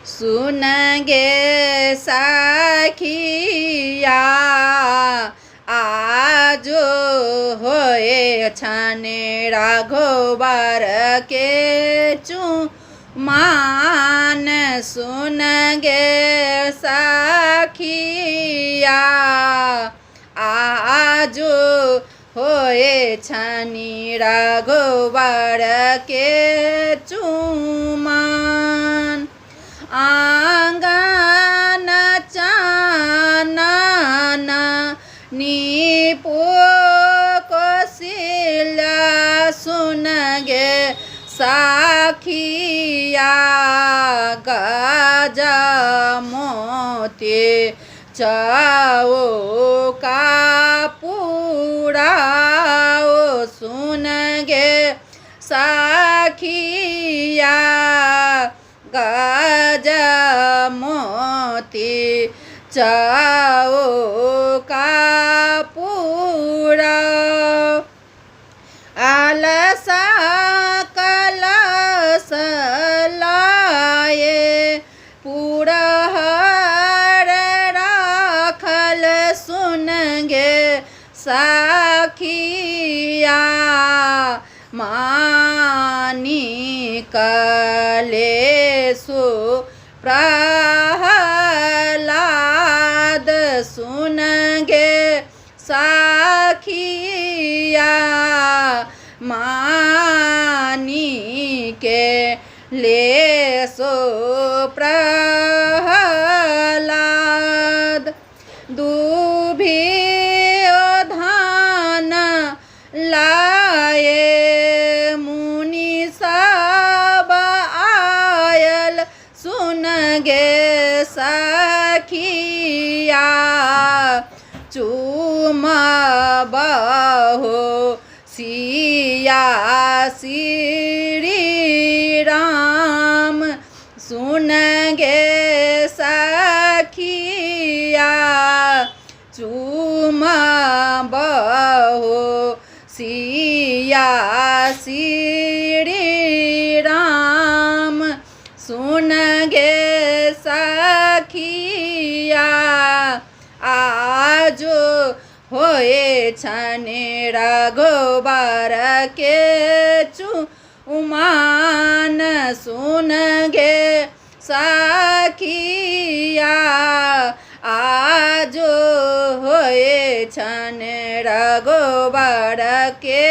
सुन गे साखिया आज होए छाने राघोबर के चुमान। सुन गे साखिया आज होए छानी राघोबर के चुमान। आंगन चानन नीपो कोसिला सुन गे साखिया गजा मोती चौका पुराओ। सुन गे साखिया गजा मोती चौका पुराओ। आलसा कलश लाए पुरहर राखल। सुन गे साखिया मानिक लेसु प्रहलाद। सुन गे साखिया मानिके लेसो प्रहलाद। दुभियो धान लाए मुनि सब आयल। सुन गे साखिया चूमबहो सिया श्री राम। सुन गे साखिया चूमबहो सिया श्री राम। सुन गे साखिया आज होए छाने राघोबर के चुमान। सुन गे साखिया आज होए छाने राघोबर के